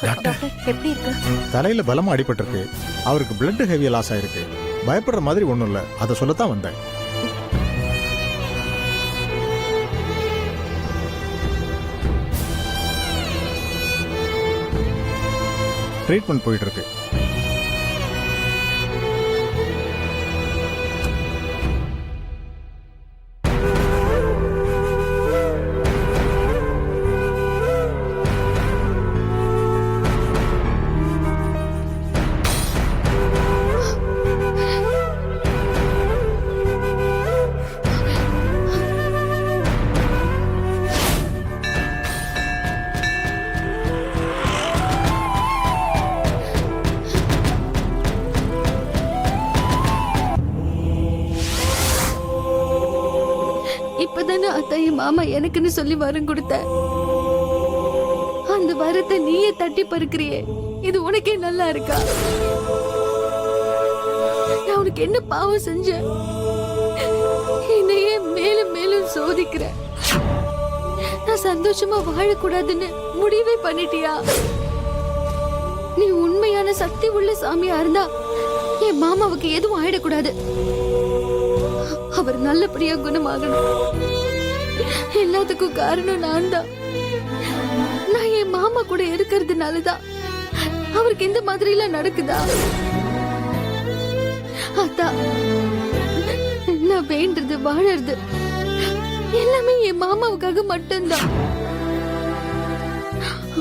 Doctor எப்படி இருக்கு? தலையில பலமா அடிபட்டிருக்கு. அவருக்கு பிளட் ஹெவியா லாஸ் ஆயிருக்கு. பயப்படுற மாதிரி ஒண்ணும் இல்ல. அதை சொல்லத்தான் வந்தேன். ட்ரீட்மெண்ட் போயிட்டு இருக்கு. இப்பதானே அத்தையும் மாமா எனக்குன்னு சொல்லி வரம் கொடுத்த. அந்த வரத்தை நீயே தட்டி பறிக்கிறியே, இது உனக்கே நல்லா இருக்கா? நான் உனக்கு என்ன பாவம் செஞ்சேன்? என்னையே மேலும் மேலும் சோதிக்கிற. நான் சந்தோஷமா வாழக்கூடாதுன்னு முடிவே பண்ணிட்டியா? நீ உண்மையான சக்தி உள்ள சாமியா இருந்தா என் மாமாவுக்கு எதுவும் ஆயிடக்கூடாது. அவர் நல்லபடியா குணமாகணும். எல்லாத்துக்கும் காரணம் நான் தான். நான் என் மாமா கூட இருக்கிறதுனாலதான் அவருக்கு இந்த மாதிரி எல்லாம் நடக்குதா? அதான் நான் வேண்டது வாழறது எல்லாமே என் மாமாவுக்காக மட்டும்தான்.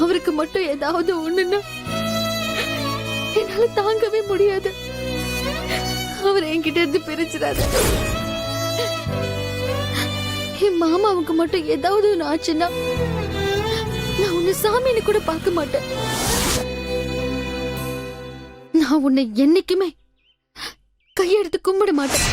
அவருக்கு மட்டும் ஏதாவது ஒண்ணுன்னா என்னால தாங்கவே முடியாது. அவர் என்கிட்ட இருந்து பிரிச்சிடாத. என் மாமாவுக்கு மட்டும் ஏதாவது ஒண்ணு ஆச்சுன்னா நான் உன்னை சாமின்னு கூட பார்க்க மாட்டேன். நான் உன்னை என்னைக்குமே கையெடுத்து கும்பிட மாட்டேன்.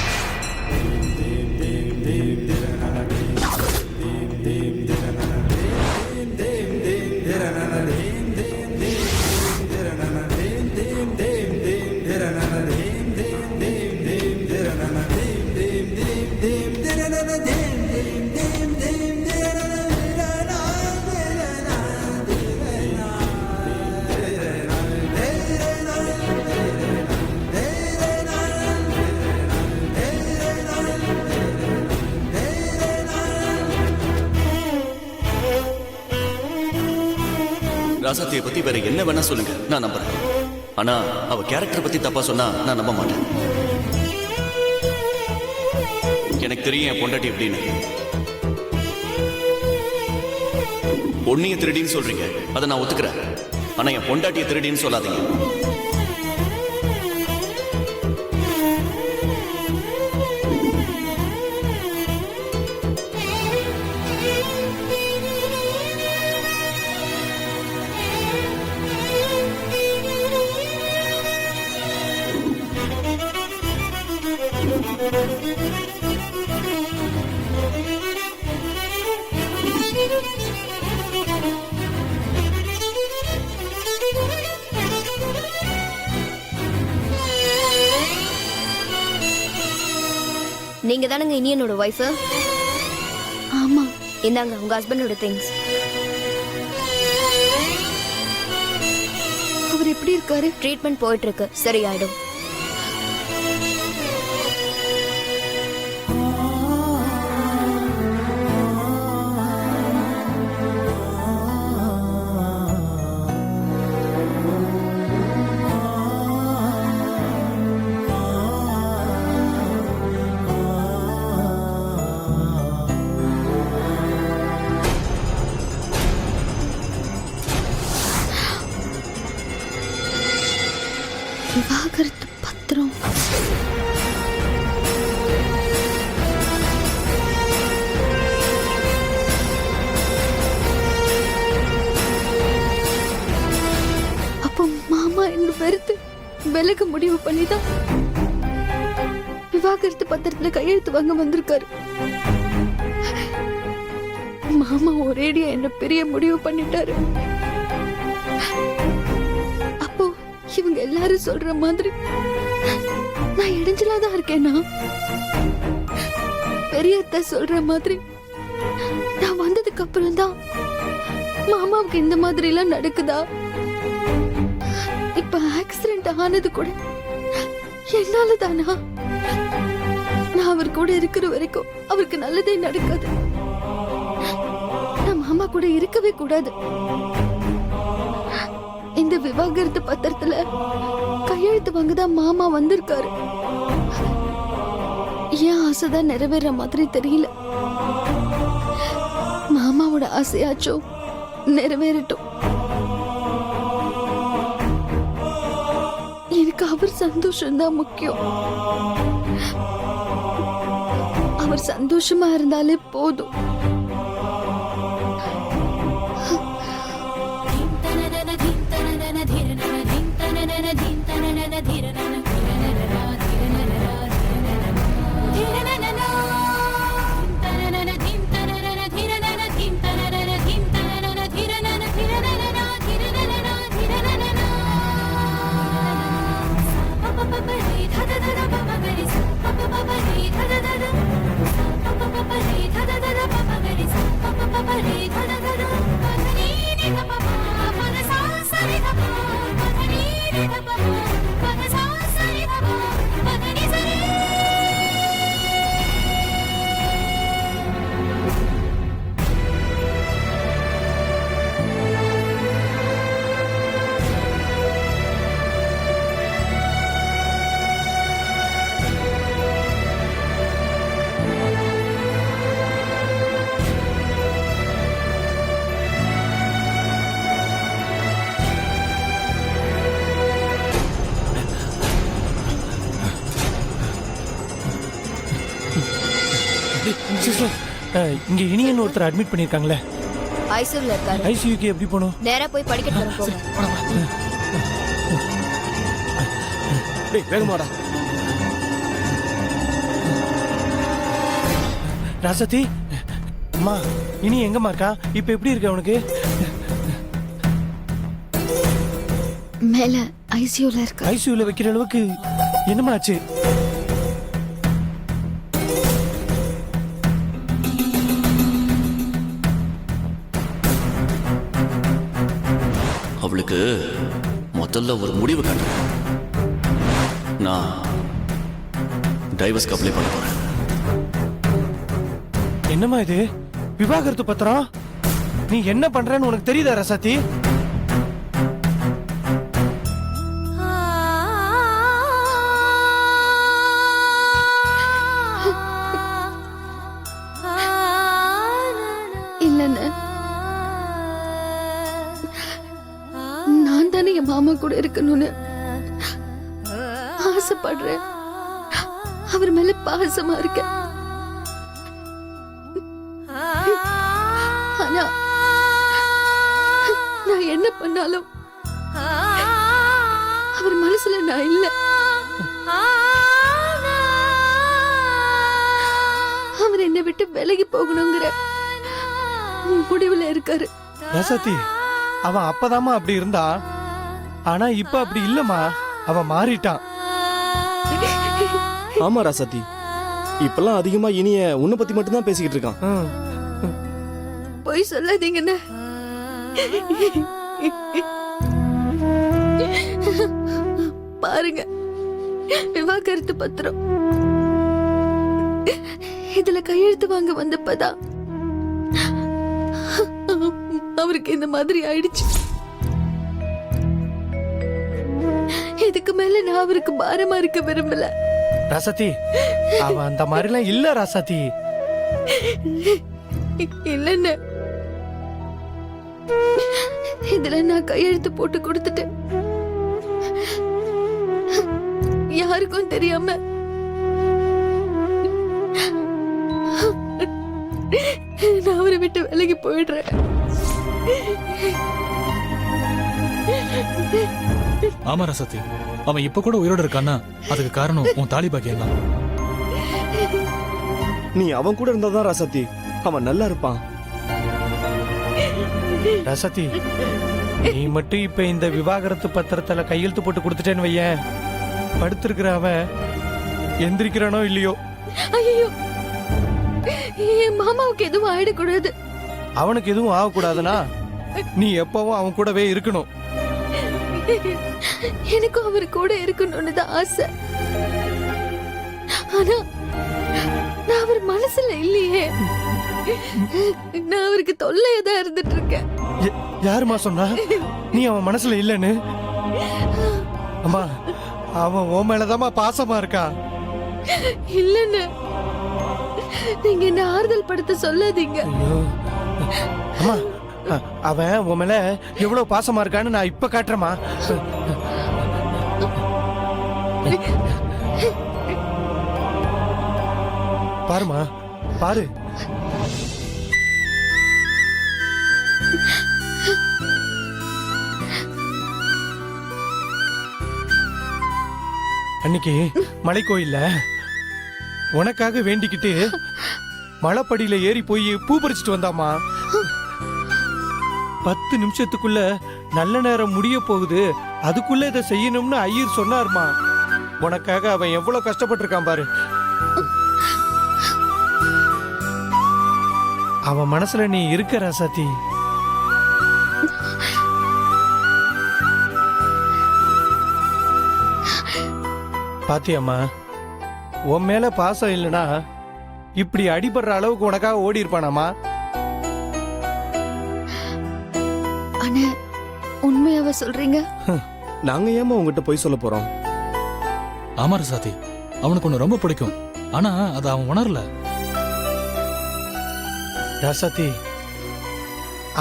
ராசாத்தியை பத்தி வேற என்ன வேணா சொல்லுங்க, நான் நம்புறேன். ஆனா அவ கேரக்டர் பத்தி தப்பா சொன்னா நான் நம்ப மாட்டேன். எனக்கு தெரியும் என் பொண்டாட்டி எப்படின்னு. பொண்ணைய திருடின்னு சொல்றீங்க, அதை நான் ஒத்துக்கிறேன். ஆனா என் பொண்டாட்டிய திருடின்னு சொல்லாதீங்க. நீங்க தானங்க இனியனோட வைஃப்? ஆமா. இந்தாங்க உங்க ஹஸ்பண்டோட திங்ஸ். அவர் எப்படி இருக்காரு? ட்ரீட்மெண்ட் போயிட்டு இருக்கு, சரியாயிடும். விவாகரத்து பத்திரம். அப்போ மாமா என்ன வெறுத்து விலக முடிவு பண்ணிதான் விவாகரத்து பத்திரத்துல கையெழுத்து வாங்க வந்திருக்காரு. மாமா ஒரேடியா என்ன பெரிய முடிவு பண்ணிட்டாரு. அப்போ இவங்க எல்லாரும் சொல்ற மாதிரி நான் இடைஞ்சலாதான் இருக்கேனா? பெரியத்த சொல்ற மாதிரி நான் வந்ததுக்கு அப்புறம் தான் மாமாவுக்கு இந்த மாதிரி எல்லாம் நடக்குதா? இப்ப ஆக்சிடென்ட் ஆனது கூட என்னால தானா? நான் அவர் கூட இருக்கிற வரைக்கும் அவருக்கு நல்லதே நடக்காது. நான் மாமா கூட இருக்கவே கூடாது. இந்த விவாகரத்து பத்திரத்துல கையெழுத்து வாங்கதான் மாமா வந்திருக்காரு. ஏன் ஆசைதான் நிறைவேற மாதிரி தெரியல. மாமாவோட ஆசையாச்சும் நிறைவேறட்டும். எனக்கு அவர் சந்தோஷம்தான் முக்கியம். அவர் சந்தோஷமா இருந்தாலே போதும். இங்க இனியன் ஒருத்தர் அட்மிட் பண்ணிருக்காங்களே, ஐசியூல இருக்காரு. ஐசியூக்கு எப்படி போகணும்? நேரா போய் படிக்கட்டு வர போங்க. டேய் வேகமாடா. ராசதி, அம்மா இனி எங்கம்மா இருக்கா? இப்ப எப்படி இருக்கு அவனுக்கு? மேல ஐசியூல இருக்கு. ஐசியூல வைக்கிற அளவுக்கு என்னமா ஆச்சு? அவளுக்கு முதல்ல ஒரு முடிவு கட்டணும். நான் டைவர்ஸ்க்கு அப்ளை பண்ண போறேன். என்னம்மா இது? விவாகரத்து பத்திரம்? நீ என்ன பண்றன்னு உனக்கு தெரியுதா ரசாத்தி? இல்லன்னு நான் தானே என் மாமா கூட இருக்கணும்னு ஆசைப்படுறேன். அவர் மேல பாசமா இருக்கேன். ஆனா நான் என்ன பண்ணாலும் அவர் மனசுல நான் இல்ல. அவர் என்னை விட்டு விலகி போகணுங்கிற முடிவுல இருக்காரு. ரசாத்தி, அவன் அப்பதாமா அப்படி இருந்தா, ஆனா இப்ப அப்படி இல்லம்மா. அவன் மாறிட்டான். ஆமா ராசாத்தி, இப்பெல்லாம் அதிகமா இனிய உன்னை பத்தி மட்டும் தான் பேசிக்கிட்டு இருக்கான். போய் சொல்லாதீங்கண்ணா. பாருங்க, விவாகரத்து பத்திரம் இதுல கையெழுத்து வாங்க வந்தப்பதான் அவருக்கு இந்த மாதிரி ஆயிடுச்சு. இதுக்கு மேல நான் அவருக்கு பாரமா இருக்க விரும்பல. ராசாத்தி, அவன் அந்த மாதிரிலாம் இல்ல ராசாத்தி. இல்லன்னு இதுல நான் கையெழுத்து போட்டு கொடுத்துட்டேன். யாருக்கும் தெரியாம நான் அவரை விட்டு விலகி போயிடுறேன். ஆமா ரசத்தி, அவன் இப்ப கூட உயிரோட இருக்கான்னா அதுக்கு காரணம் உன் தாலி பாக்கியம் தான். நீ அவன் கூட இருந்தாதான் ராசாத்தி அவன் நல்லா இருப்பான். ரசதி, நீ மட்டும் இப்ப இந்த விவாகரத்து பத்திரத்துல கையெழுத்து போட்டு கொடுத்துட்டேன்னு வையேன், படுத்திருக்கிற அவன் எந்திரிக்கிறானோ இல்லையோ. ஐயோ, என் மாமாவுக்கு எதுவும் ஆயிடக்கூடாது. அவனுக்கு எதுவும் ஆகக்கூடாதுன்னா நீ எப்பவும் அவன் கூடவே இருக்கணும். எனக்கும் அவர் கூட இருக்கணும்னு தான் ஆசை. ஆனா நான் அவர் மனசுல இல்லையே. நான் அவருக்கு தொல்லையா தான் இருந்துட்டு இருக்கேன். யாருமா சொன்னா நீ அவன் மனசுல இல்லன்னு? அம்மா, அவன் உன் மேலதாம்மா பாசமா இருக்கா. இல்லன்னு நீங்க என்ன ஆறுதல் படுத்த சொல்லாதீங்க. ஐயோ. அம்மா, அவன் உன் மேல எவ்வளவு பாசமா இருக்கான்னு நான் இப்ப காட்டுறேம்மா. பாருமா, பாரு. அன்னைக்கு மலைக்கோயில்ல உனக்காக வேண்டிக்கிட்டு மலைப்படியில ஏறி போய் பூ பறிச்சுட்டு வந்தாமா. 10 நிமிஷத்துக்குள்ள நல்ல நேரம் முடிய போகுது, அதுக்குள்ள இதை செய்யணும்னு ஐயர் சொன்னார்மா. உனக்காக அவன் எவ்வளவு கஷ்டப்பட்டிருக்கான் பாரு. அவன் மனசுல நீ இருக்க ராசாத்தி. பாத்தியம்மா, உன் மேல பாசம் இல்லைன்னா இப்படி அடிபடுற அளவுக்கு உனக்காக ஓடி இருப்பானாமா. ஆனா உண்மையாவ சொல்றீங்க? நாங்க ஏமா உங்ககிட்ட போய் சொல்ல போறோம்? ஆமா ரசாத்தி, அவனுக்கு ஒண்ணு ரொம்ப பிடிக்கும். ஆனா அதை அவன் உணரல. ராசாத்தி,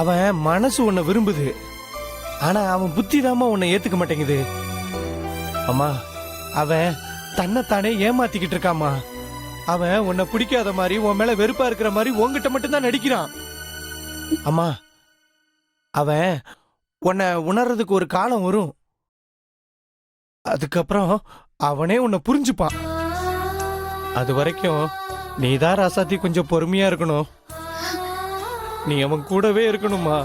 அவன் மனசு உன்னை விரும்புது, ஆனா அவன் புத்தி தாமா உன்னை ஏத்துக்க மாட்டேங்குது. அம்மா, அவன் தன்னைத்தானே ஏமாத்திக்கிட்டு இருக்காமா. அவன் உன்னை பிடிக்காத மாதிரி, உன் மேல வெறுப்பா இருக்கிற மாதிரி உன்கிட்ட மட்டும்தான் நடிக்கிறான். அம்மா, அவன் உன்னை உணர்றதுக்கு ஒரு காலம் வரும். அதுக்கப்புறம் அவனே உன்னை புரிஞ்சுப்பான். அது வரைக்கும் நீதான் ராசாத்தி கொஞ்சம் பொறுமையா இருக்கணும். நீ அவன் கூடவே இருக்கணுமா.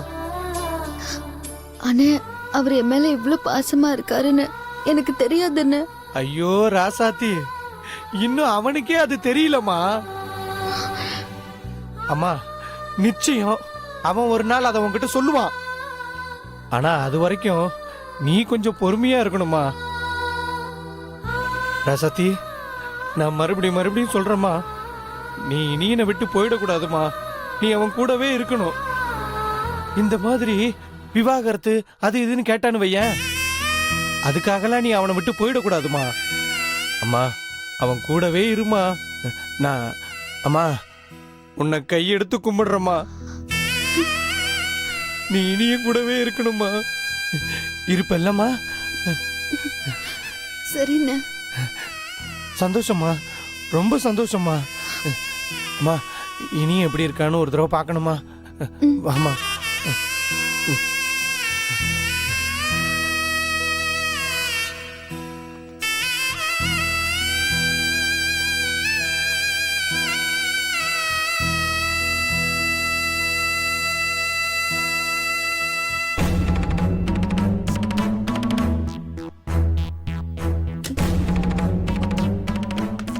ஆனா அவர் என் மேல இவ்வளவு பாசமா இருக்காருன்னு எனக்கு தெரியாதுன்னு. ஐயோ ராசாத்தி, இன்னும் அவனுக்கே அது தெரியலமா. அம்மா, நிச்சயம் அவன் ஒரு நாள் அதை உன்கிட்ட சொல்லுவான். ஆனா அது வரைக்கும் நீ கொஞ்சம் பொறுமையா இருக்கணுமா. ராசாத்தி, நான் மறுபடியும் சொல்றேம்மா, நீ இனியனை விட்டு போயிடக்கூடாதுமா. நீ அவன் கூடவே இருக்கணும். இந்த மாதிரி விவாகரத்து அது இதுன்னு கேட்டான்னு வையேன், அதுக்காகலாம் நீ அவனை விட்டு போயிடக்கூடாதுமா. அம்மா, அவன் கூடவே இருமா. நான் அம்மா உன்னை கையெடுத்து கும்பிடுறம்மா. நீ இனியும் கூடவே இருக்கணுமா. இருப்பல்லம்மா? சரிண்ணே. சந்தோஷமா, ரொம்ப சந்தோஷமா. அம்மா, இனியும் எப்படி இருக்கான்னு ஒரு தடவை பார்க்கணுமா. வாமா.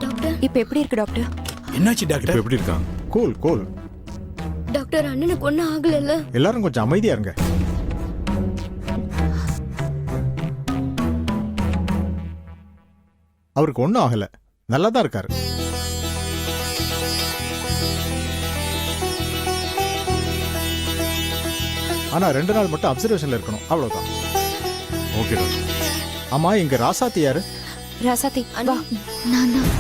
டாக்டர், இப்ப எப்படி இருக்கு டாக்டர்? என்னாச்சு இப்ப டாக்டர்? எப்படி இருக்கான்? Cool cool. டாக்டர், அண்ணனுக்கு ஒன்னும் ஆகல? எல்லாரும் கொஞ்சம் அமைதியா இருங்க. அவருக்கு ஒன்றும் ஆகல, நல்லா தான் இருக்காரு. ஆனா 2 நாள் மட்டும் அப்சர்வேஷன்ல இருக்கணும், அவ்வளவுதான். Okay doctor. ஆமா, இங்க ராசாத்தி யாரு? ராசாத்தி வா. நான் தான்.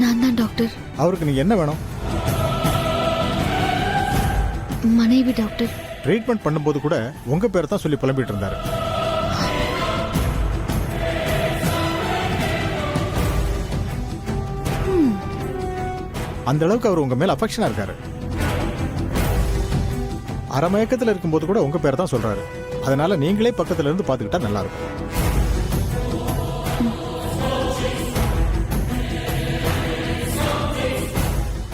நான் தான் டாக்டர். அவருக்கு நீங்க என்ன வேணும்? மனைவி டாக்டர். ட்ரீட்மெண்ட் பண்ணும்போது கூட உங்க பேரை தான் சொல்லி புலம்பிட்டு இருந்தாரு. அந்த அளவுக்கு அவர் உங்க மேல அஃபெக்ஷனா இருக்காரு. அரைமயக்கத்துல இருக்கும்போது கூட உங்க பேரை தான் சொல்றாரு. அதனால நீங்களே பக்கத்துல இருந்து பாத்துக்கிட்டா நல்லா இருக்கும்.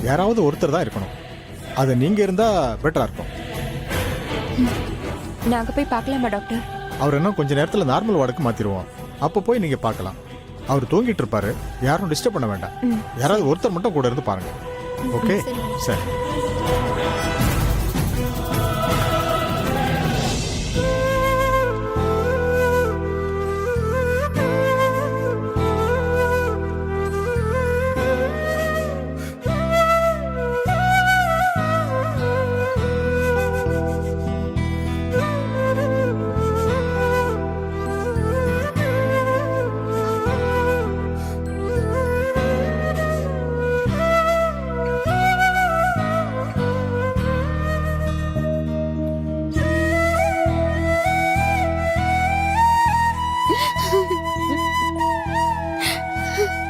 யாராவது ஒருத்தர் தான் இருக்கணும். அது நீங்க இருந்தா பெட்டரா இருக்கும். நாங்க போய் பார்க்கலாமா டாக்டர்? அவர் இன்னும் கொஞ்ச நேரத்துல நார்மல் வார்டுக்கு மாத்திடுவோம். அப்போ போய் நீங்க பார்க்கலாம். அவர் தூங்கிட்டு இருப்பாரு, யாரும் டிஸ்டர்ப் பண்ண வேண்டாம். யாராவது ஒருத்தர் மட்டும் கூட இருந்து பாருங்க. ஓகே, சரி.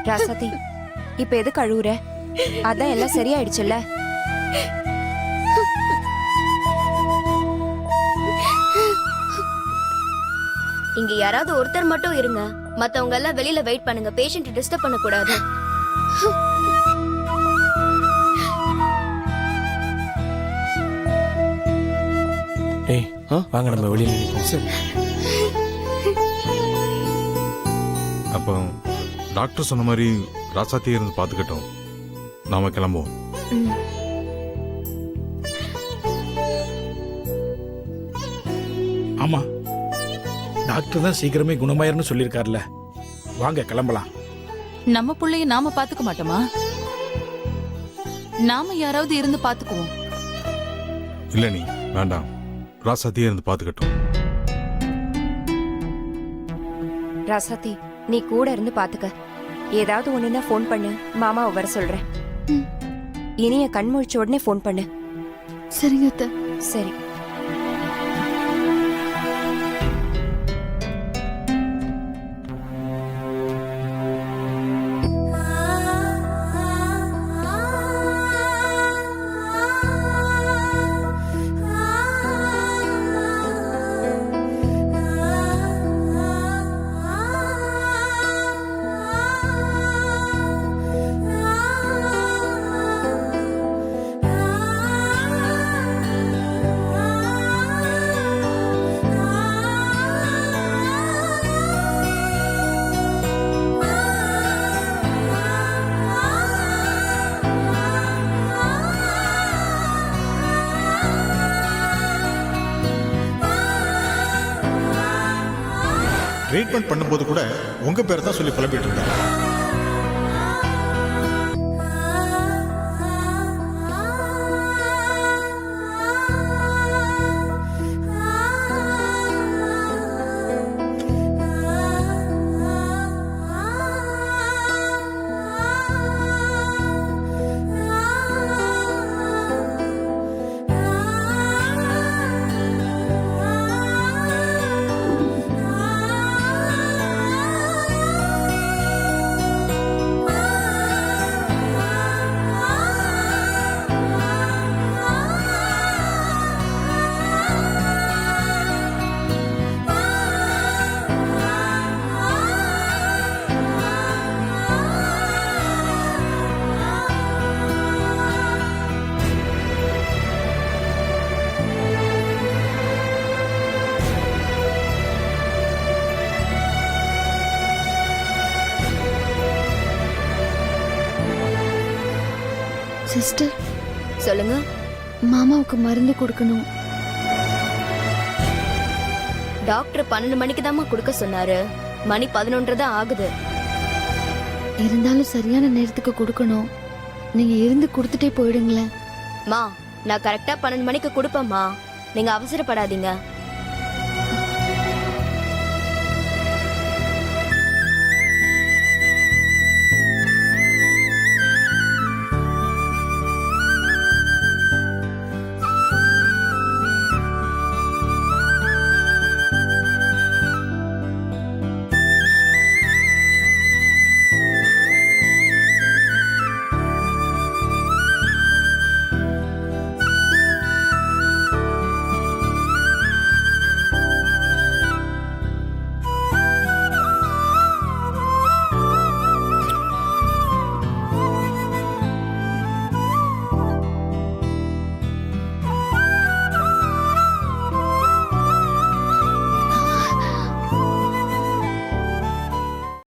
ராசாத்தி, இப்ப எது கழுவுற? அதான் எல்லாம் சரியாயிடுச்சுல்ல? இங்க யாராவது ஒருத்தர் மட்டும் இருங்க, மத்தவங்க எல்லாம் வெளியில வெயிட் பண்ணுங்க. பேஷண்ட் டிஸ்டர்ப் பண்ண கூடாது. ஏய், வாங்க நம்ம வெளியில நிற்போம். சரி. அப்போ டாக்டர் சொன்ன மாதிரி ராசாத்தியே இருந்து பார்த்துக்கிட்டோம். நாம கிளம்புவோம். ஆமா, டாக்டர் தான் சீக்கிரமே குணமாயிருன்னு சொல்லியிருக்காருல்ல. வாங்க கிளம்பலாம். நம்ம புள்ளைய நாம பாத்துக்க மாட்டோமா? நாம யாராவது இருந்து பாத்துக்குவோம். இல்லை நீ வேண்டாம், ராசாத்தியே இருந்து பார்த்துக்கிட்டோம். ராசாத்தி, நீ கூட இருந்து பாத்துக்க. ஏதாவது ஒண்ணுன்னா ஃபோன் பண்ணு, மாமாவை வர சொல்றேன். இனிய கண் முழிச்ச உடனே ஃபோன் பண்ணு. சரிங்க அத்தை. சரி. ட்ரீட்மெண்ட் பண்ணும்போது கூட உங்க பேரை தான் சொல்லி புலம்பிட்டு இருந்தாங்க. சிஸ்டர், சொல்லுங்க. மாமாவுக்கு மருந்து கொடுக்கணும். டாக்டர் 12 மணிக்கு தாம்மா கொடுக்க சொன்னாரு. மணி 11 தான் ஆகுது. இருந்தாலும் சரியான நேரத்துக்கு கொடுக்கணும். நீங்க இருந்து கொடுத்துட்டே போயிடுங்களேன். மா, நான் கரெக்டா 12 மணிக்கு கொடுப்பேம்மா. நீங்க அவசரப்படாதீங்க.